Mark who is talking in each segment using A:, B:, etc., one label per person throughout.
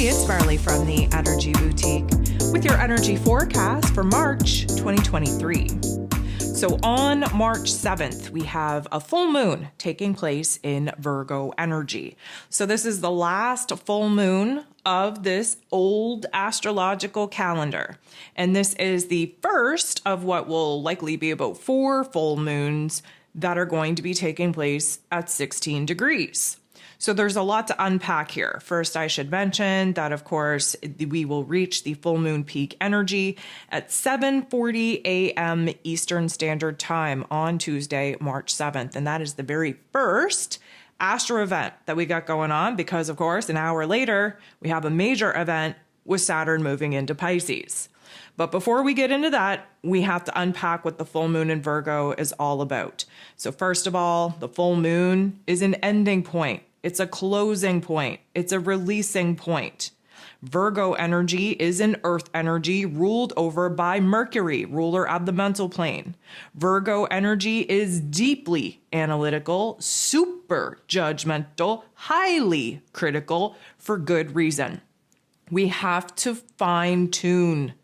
A: Hey, it's Marley from the Energy Boutique with your energy forecast for March 2023. So on March 7th, we have a full moon taking place in Virgo energy. So this is the last full moon of this old astrological calendar. And this is the first of what will likely be about 4 full moons that are going to be taking place at 16 degrees. So there's a lot to unpack here. First, I should mention that, of course, we will reach the full moon peak energy at 7:40 a.m. Eastern Standard Time on Tuesday, March 7th. And that is the very first astro event that we got going on because, of course, an hour later, we have a major event with Saturn moving into Pisces. But before we get into that, we have to unpack what the full moon in Virgo is all about. So first of all, the full moon is an ending point. It's a closing point. It's a releasing point. Virgo energy is an earth energy ruled over by Mercury, ruler of the mental plane. Virgo energy is deeply analytical, super judgmental, highly critical for good reason. We have to fine-tune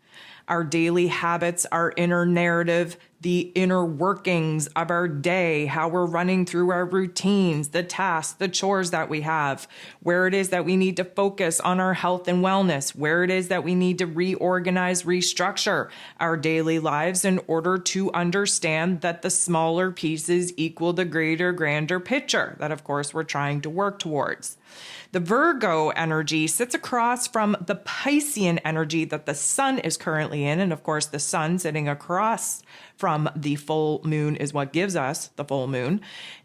A: our daily habits, our inner narrative, the inner workings of our day, how we're running through our routines, the tasks, the chores that we have, where it is that we need to focus on our health and wellness, where it is that we need to reorganize, restructure our daily lives in order to understand that the smaller pieces equal the greater, grander picture that, of course, we're trying to work towards. The Virgo energy sits across from the Piscean energy that the sun is currently in. And of course, the sun sitting across from the full moon is what gives us the full moon.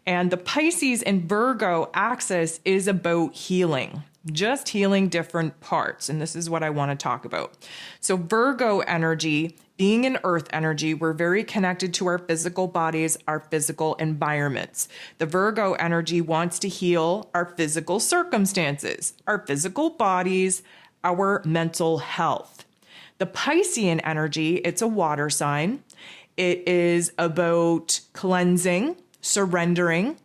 A: And the Pisces and Virgo axis is about healing, just healing different parts. And this is what I want to talk about. So Virgo energy, being an earth energy, we're very connected to our physical bodies, our physical environments. The Virgo energy wants to heal our physical circumstances, our physical bodies, our mental health. The Piscean energy, it's a water sign. It is about cleansing, surrendering,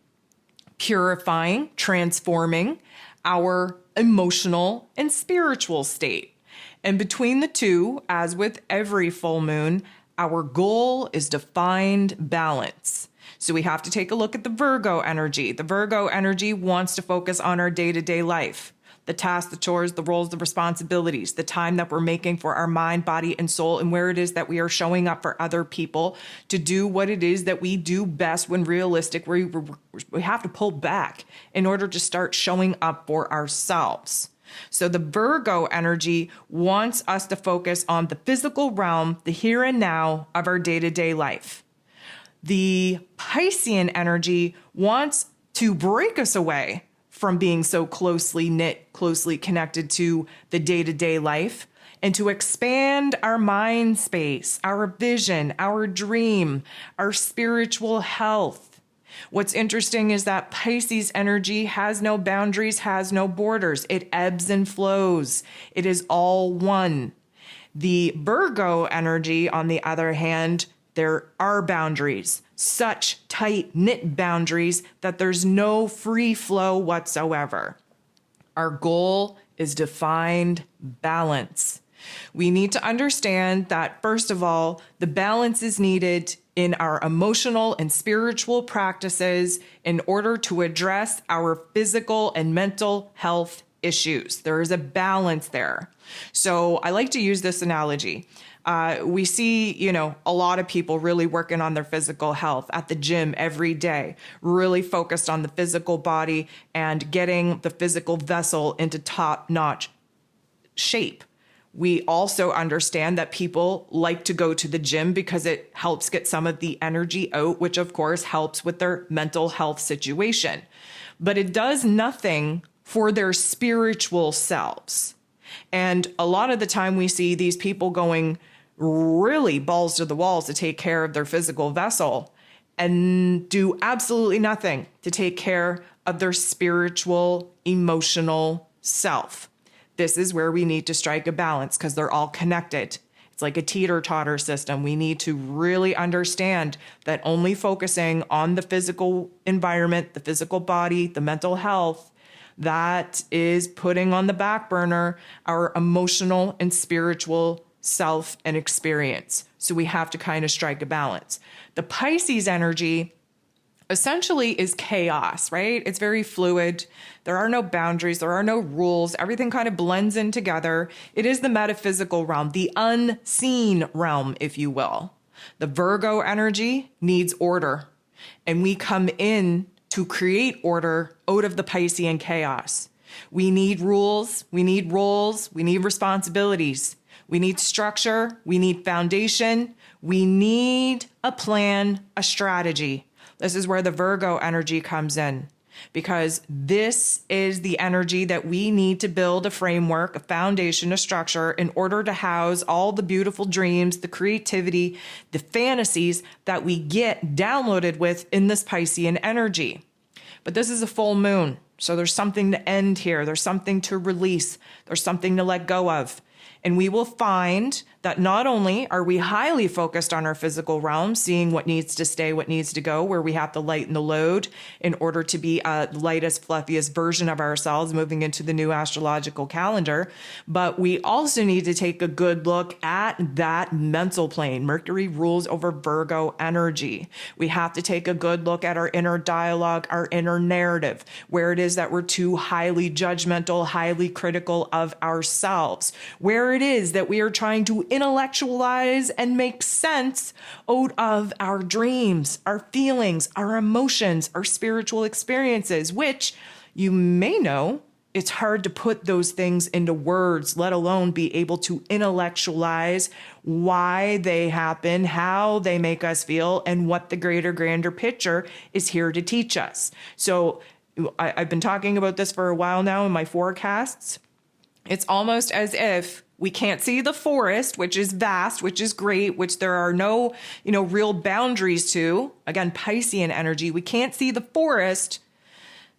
A: purifying, transforming our emotional and spiritual state. And between the two, as with every full moon, our goal is to find balance. So we have to take a look at the Virgo energy. The Virgo energy wants to focus on our day-to-day life, the tasks, the chores, the roles, the responsibilities, the time that we're making for our mind, body, and soul, and where it is that we are showing up for other people to do what it is that we do best when realistic. We have to pull back in order to start showing up for ourselves. So the Virgo energy wants us to focus on the physical realm, the here and now of our day-to-day life. The Piscean energy wants to break us away from being so closely knit, closely connected to the day-to-day life, and to expand our mind space, our vision, our dream, our spiritual health. What's interesting is that Pisces energy has no boundaries, has no borders. It ebbs and flows. It is all one. The Virgo energy, on the other hand, there are boundaries, such tight-knit boundaries that there's no free flow whatsoever. Our goal is to find balance. We need to understand that, first of all, the balance is needed in our emotional and spiritual practices in order to address our physical and mental health issues. There is a balance there. So I like to use this analogy. We see, a lot of people really working on their physical health at the gym every day, really focused on the physical body and getting the physical vessel into top-notch shape. We also understand that people like to go to the gym because it helps get some of the energy out, which of course helps with their mental health situation. But it does nothing for their spiritual selves. And a lot of the time we see these people going really balls to the walls to take care of their physical vessel and do absolutely nothing to take care of their spiritual, emotional self. This is where we need to strike a balance because they're all connected. It's like a teeter-totter system. We need to really understand that only focusing on the physical environment, the physical body, the mental health, that is putting on the back burner our emotional and spiritual self and experience. So we have to kind of strike a balance. The Pisces energy essentially is chaos, right? It's very fluid. There are no boundaries. There are no rules. Everything kind of blends in together. It is the metaphysical realm, the unseen realm, if you will. The Virgo energy needs order, and we come in to create order out of the Piscean chaos. We need rules. We need roles. We need responsibilities. We need structure. We need foundation. We need a plan, a strategy. This is where the Virgo energy comes in, because this is the energy that we need to build a framework, a foundation, a structure in order to house all the beautiful dreams, the creativity, the fantasies that we get downloaded with in this Piscean energy. But this is a full moon, so there's something to end here. There's something to release. There's something to let go of. And we will find that not only are we highly focused on our physical realm, seeing what needs to stay, what needs to go, where we have to lighten the load in order to be a lightest, fluffiest version of ourselves moving into the new astrological calendar, but we also need to take a good look at that mental plane. Mercury rules over Virgo energy. We have to take a good look at our inner dialogue, our inner narrative, where it is that we're too highly judgmental, highly critical of ourselves, where it is that we are trying to intellectualize and make sense out of our dreams, our feelings, our emotions, our spiritual experiences, which you may know it's hard to put those things into words, let alone be able to intellectualize why they happen, how they make us feel, and what the greater, grander picture is here to teach us. So I've been talking about this for a while now in my forecasts. It's almost as if we can't see the forest, which is vast, which is great, which there are no, real boundaries to. Again, Piscean energy. We can't see the forest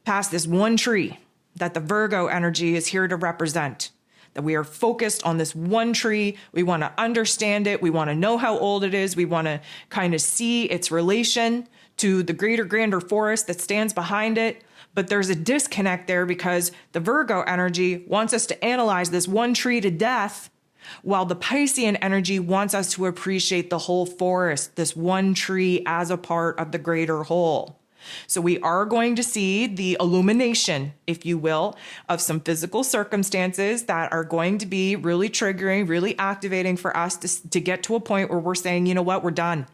A: past this one tree that the Virgo energy is here to represent. That we are focused on this one tree. We want to understand it. We want to know how old it is. We want to kind of see its relation to the greater, grander forest that stands behind it. But there's a disconnect there because the Virgo energy wants us to analyze this one tree to death, while the Piscean energy wants us to appreciate the whole forest, this one tree as a part of the greater whole. So we are going to see the illumination, if you will, of some physical circumstances that are going to be really triggering, really activating for us to get to a point where we're saying, you know what, we're done.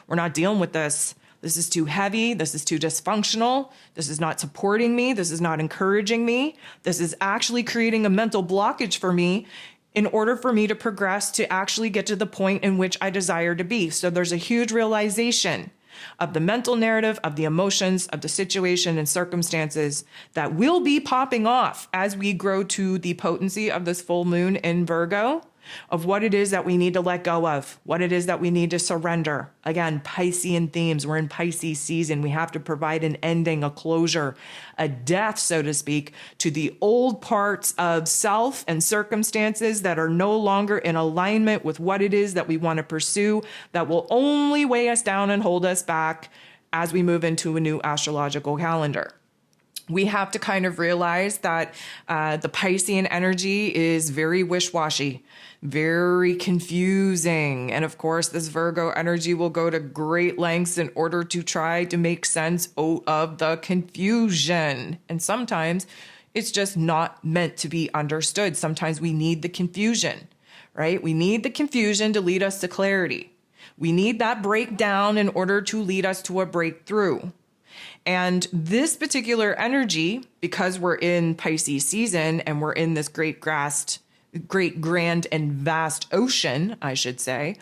A: We're not dealing with this. This is too heavy. This is too dysfunctional. This is not supporting me. This is not encouraging me. This is actually creating a mental blockage for me in order for me to progress to actually get to the point in which I desire to be. So there's a huge realization of the mental narrative, of the emotions, of the situation and circumstances that will be popping off as we grow to the potency of this full moon in Virgo, of what it is that we need to let go of, what it is that we need to surrender. Again, Piscean themes. We're in Pisces season. We have to provide an ending, a closure, a death, so to speak, to the old parts of self and circumstances that are no longer in alignment with what it is that we want to pursue, that will only weigh us down and hold us back as we move into a new astrological calendar. We have to kind of realize that the Piscean energy is very wish-washy, very confusing. And of course, this Virgo energy will go to great lengths in order to try to make sense out of the confusion. And sometimes it's just not meant to be understood. Sometimes we need the confusion, right? We need the confusion to lead us to clarity. We need that breakdown in order to lead us to a breakthrough. And this particular energy, because we're in Pisces season and we're in this great, grand, and vast ocean, I should say,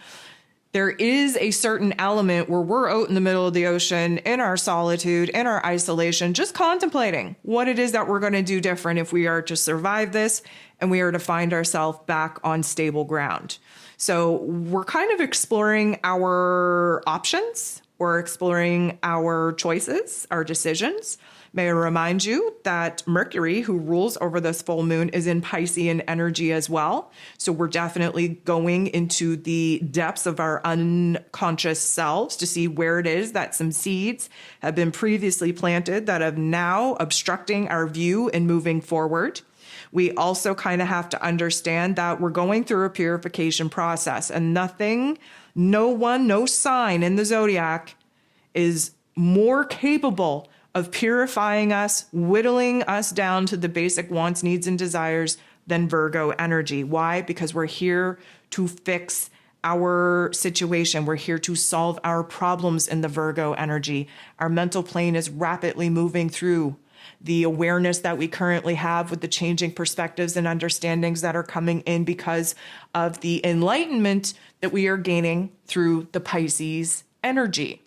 A: there is a certain element where we're out in the middle of the ocean, in our solitude, in our isolation, just contemplating what it is that we're going to do different if we are to survive this and we are to find ourselves back on stable ground. So we're kind of exploring our options. We're exploring our choices, our decisions. May I remind you that Mercury, who rules over this full moon, is in Piscean energy as well. So we're definitely going into the depths of our unconscious selves to see where it is that some seeds have been previously planted that have now obstructing our view and moving forward. We also kind of have to understand that we're going through a purification process, and no sign in the zodiac is more capable of purifying us, whittling us down to the basic wants, needs, and desires than Virgo energy. Why? Because we're here to fix our situation. We're here to solve our problems in the Virgo energy. Our mental plane is rapidly moving through the awareness that we currently have with the changing perspectives and understandings that are coming in because of the enlightenment that we are gaining through the Pisces energy.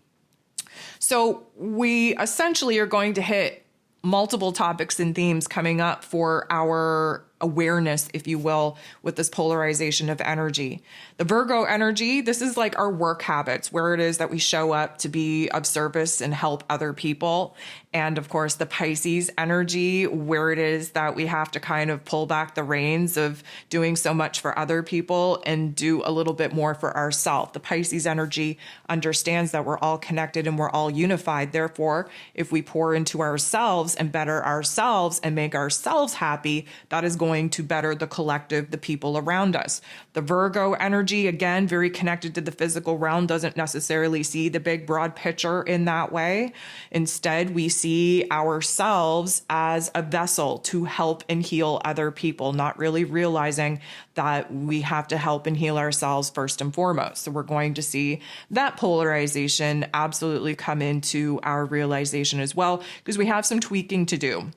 A: So we essentially are going to hit multiple topics and themes coming up for our awareness, if you will, with this polarization of energy. The Virgo energy, this is like our work habits, where it is that we show up to be of service and help other people. And of course, the Pisces energy, where it is that we have to kind of pull back the reins of doing so much for other people and do a little bit more for ourselves. The Pisces energy understands that we're all connected and we're all unified. Therefore, if we pour into ourselves and better ourselves and make ourselves happy, that is going to better the collective, the people around us. The Virgo energy, again, very connected to the physical realm, doesn't necessarily see the big broad picture in that way. Instead, we see ourselves as a vessel to help and heal other people, not really realizing that we have to help and heal ourselves first and foremost. So we're going to see that polarization absolutely come into our realization as well, because we have some tweaking to do.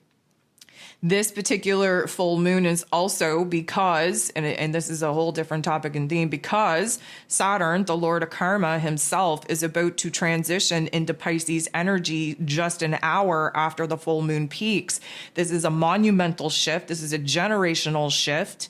A: This particular full moon is also because, and this is a whole different topic and theme, because Saturn, the Lord of Karma himself, is about to transition into Pisces energy just an hour after the full moon peaks. This is a monumental shift. This is a generational shift.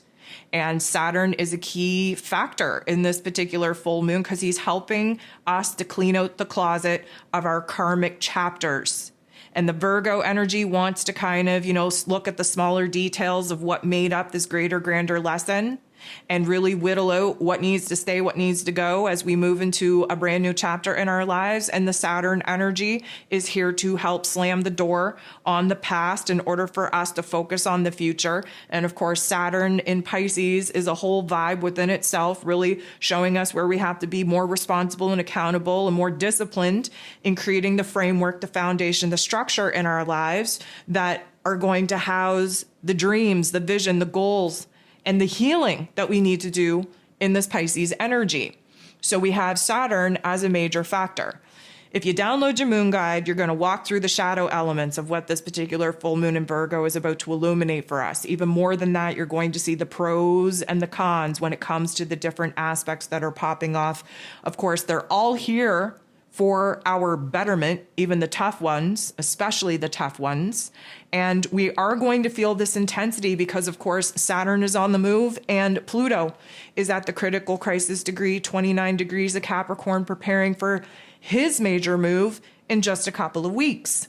A: And Saturn is a key factor in this particular full moon because he's helping us to clean out the closet of our karmic chapters. And the Virgo energy wants to kind of, look at the smaller details of what made up this greater, grander lesson and really whittle out what needs to stay, what needs to go as we move into a brand new chapter in our lives. And the Saturn energy is here to help slam the door on the past in order for us to focus on the future. And of course, Saturn in Pisces is a whole vibe within itself, really showing us where we have to be more responsible and accountable and more disciplined in creating the framework, the foundation, the structure in our lives that are going to house the dreams, the vision, the goals, and the healing that we need to do in this Pisces energy. So we have Saturn as a major factor. If you download your moon guide, you're going to walk through the shadow elements of what this particular full moon in Virgo is about to illuminate for us. Even more than that, you're going to see the pros and the cons when it comes to the different aspects that are popping off. Of course, they're all here for our betterment, even the tough ones, especially the tough ones. And we are going to feel this intensity because, of course, Saturn is on the move and Pluto is at the critical crisis degree, 29 degrees of Capricorn, preparing for his major move in just a couple of weeks.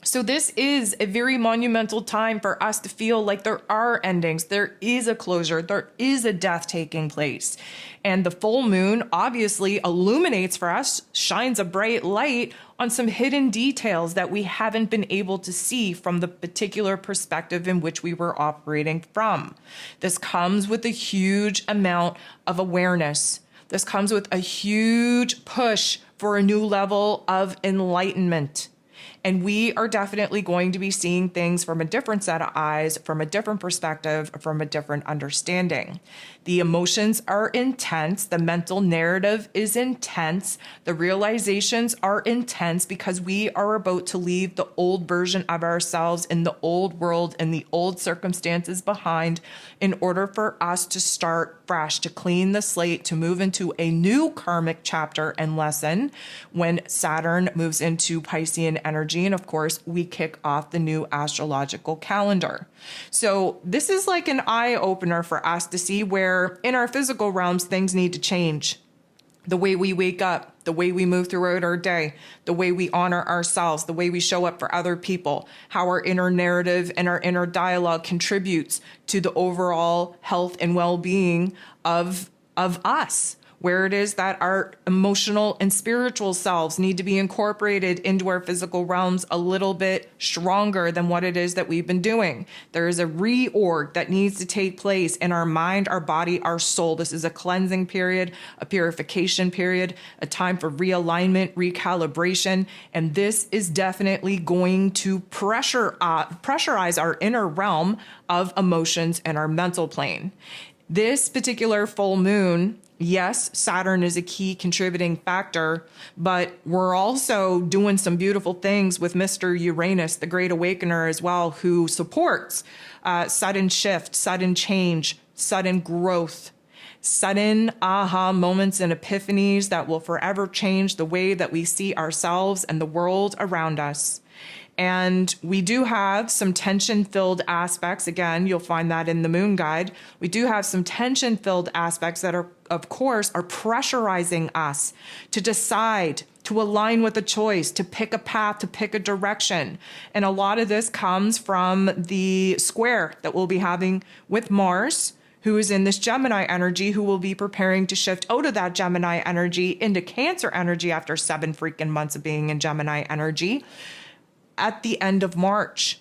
A: So this is a very monumental time for us to feel like there are endings, there is a closure, there is a death taking place. And the full moon obviously illuminates for us, shines a bright light on some hidden details that we haven't been able to see from the particular perspective in which we were operating from. This comes with a huge amount of awareness. This comes with a huge push for a new level of enlightenment. And we are definitely going to be seeing things from a different set of eyes, from a different perspective, from a different understanding. The emotions are intense. The mental narrative is intense. The realizations are intense because we are about to leave the old version of ourselves in the old world and the old circumstances behind in order for us to start start fresh, to clean the slate, to move into a new karmic chapter and lesson when Saturn moves into Piscean energy. And of course, we kick off the new astrological calendar. So this is like an eye opener for us to see where in our physical realms, things need to change. The way we wake up, the way we move throughout our day, the way we honor ourselves, the way we show up for other people, how our inner narrative and our inner dialogue contributes to the overall health and well-being of us. Where it is that our emotional and spiritual selves need to be incorporated into our physical realms a little bit stronger than what it is that we've been doing. There is a reorg that needs to take place in our mind, our body, our soul. This is a cleansing period, a purification period, a time for realignment, recalibration, and this is definitely going to pressurize our inner realm of emotions and our mental plane. This particular full moon, yes, Saturn is a key contributing factor, but we're also doing some beautiful things with Mr. Uranus, the Great Awakener as well, who supports sudden shift, sudden change, sudden growth, sudden aha moments and epiphanies that will forever change the way that we see ourselves and the world around us. And we do have some tension-filled aspects. Again, you'll find that in the moon guide. We do have some tension-filled aspects that are, of course, are pressurizing us to decide, to align with a choice, to pick a path, to pick a direction. And a lot of this comes from the square that we'll be having with Mars, who is in this Gemini energy, who will be preparing to shift out of that Gemini energy into Cancer energy after 7 freaking months of being in Gemini energy at the end of March.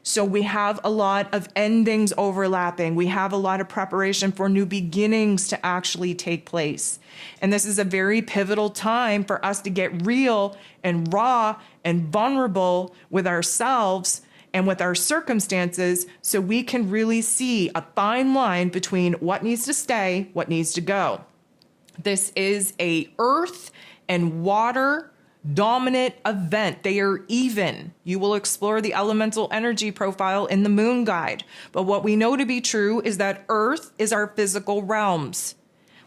A: So we have a lot of endings overlapping. We have a lot of preparation for new beginnings to actually take place. And this is a very pivotal time for us to get real and raw and vulnerable with ourselves and with our circumstances, so we can really see a fine line between what needs to stay, what needs to go. This is a earth and water dominant event. They are even. You will explore the elemental energy profile in the moon guide. But what we know to be true is that earth is our physical realms.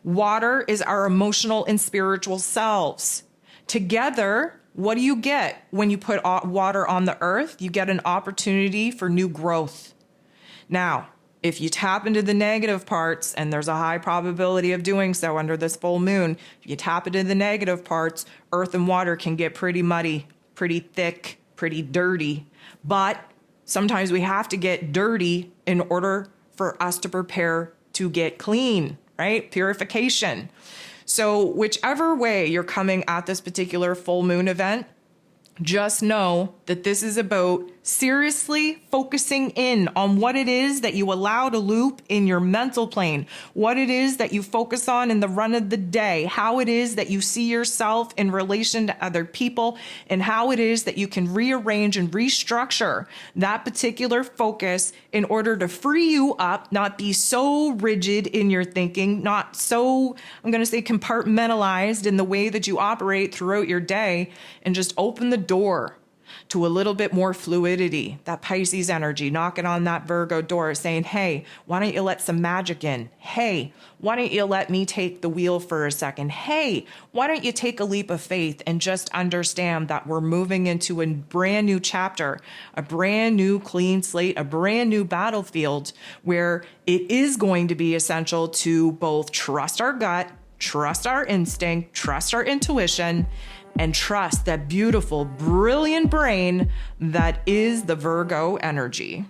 A: Water is our emotional and spiritual selves. Together, what do you get when you put water on the earth? You get an opportunity for new growth. Now, if you tap into the negative parts, and there's a high probability of doing so under this full moon, if you tap into the negative parts, earth and water can get pretty muddy, pretty thick, pretty dirty. But sometimes we have to get dirty in order for us to prepare to get clean, right? Purification. So whichever way you're coming at this particular full moon event, just know that this is about seriously focusing in on what it is that you allow to loop in your mental plane, what it is that you focus on in the run of the day, how it is that you see yourself in relation to other people, and how it is that you can rearrange and restructure that particular focus in order to free you up, not be so rigid in your thinking, not so, I'm going to say, compartmentalized in the way that you operate throughout your day, and just open the door to a little bit more fluidity, that Pisces energy, knocking on that Virgo door saying, hey, why don't you let some magic in? Hey, why don't you let me take the wheel for a second? Hey, why don't you take a leap of faith and just understand that we're moving into a brand new chapter, a brand new clean slate, a brand new battlefield where it is going to be essential to both trust our gut, trust our instinct, trust our intuition, and trust that beautiful, brilliant brain that is the Virgo energy.